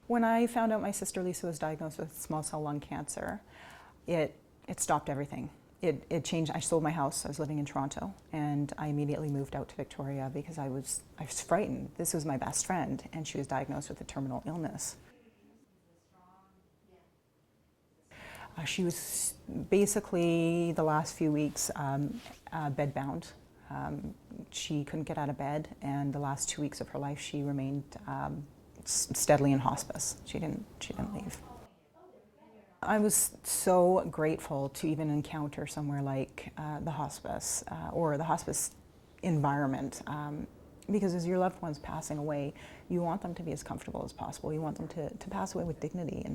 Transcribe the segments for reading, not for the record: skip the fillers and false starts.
When I found out my sister Lisa was diagnosed with small cell lung cancer, it stopped everything. It changed. I sold my house. I was living in Toronto, and I immediately moved out to Victoria because I was frightened. This was my best friend, and she was diagnosed with a terminal illness. She was basically the last few weeks bedbound. She couldn't get out of bed, and the last 2 weeks of her life she remained steadily in hospice. She didn't leave. I was so grateful to even encounter somewhere like the hospice or the hospice environment, because as your loved one's passing away, you want them to be as comfortable as possible. You want them to pass away with dignity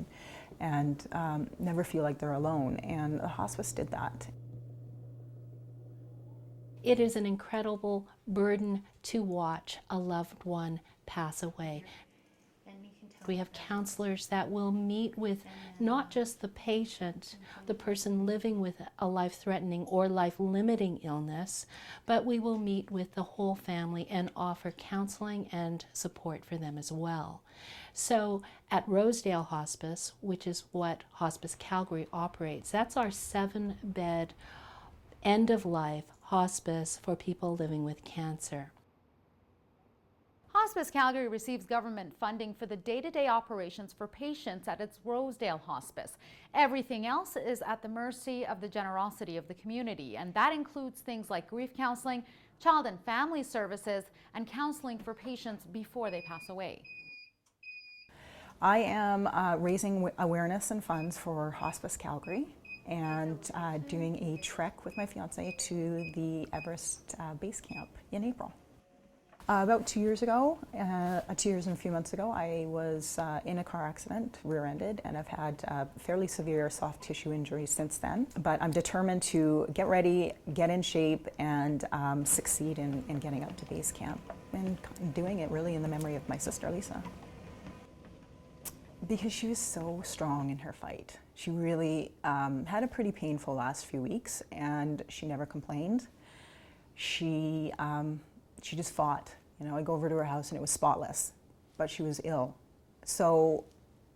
and never feel like they're alone, and the hospice did that. It is an incredible burden to watch a loved one pass away. We have counselors that will meet with not just the patient, the person living with a life-threatening or life-limiting illness, but we will meet with the whole family and offer counseling and support for them as well. So at Rosedale Hospice, which is what Hospice Calgary operates, that's our 7-bed end-of-life hospice for people living with cancer. Hospice Calgary receives government funding for the day-to-day operations for patients at its Rosedale Hospice. Everything else is at the mercy of the generosity of the community, and that includes things like grief counseling, child and family services, and counseling for patients before they pass away. I am raising awareness and funds for Hospice Calgary and doing a trek with my fiance to the Everest base camp in April. About 2 years ago, 2 years and a few months ago, I was in a car accident, rear-ended, and I've had fairly severe soft tissue injuries since then. But I'm determined to get ready, get in shape, and succeed in getting up to base camp, and doing it really in the memory of my sister Lisa. Because she was so strong in her fight. She really had a pretty painful last few weeks, and she never complained. She just fought. You know, I'd go over to her house and it was spotless, but she was ill. So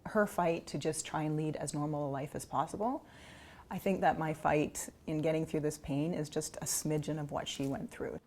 her fight to just try and lead as normal a life as possible, I think that my fight in getting through this pain is just a smidgen of what she went through.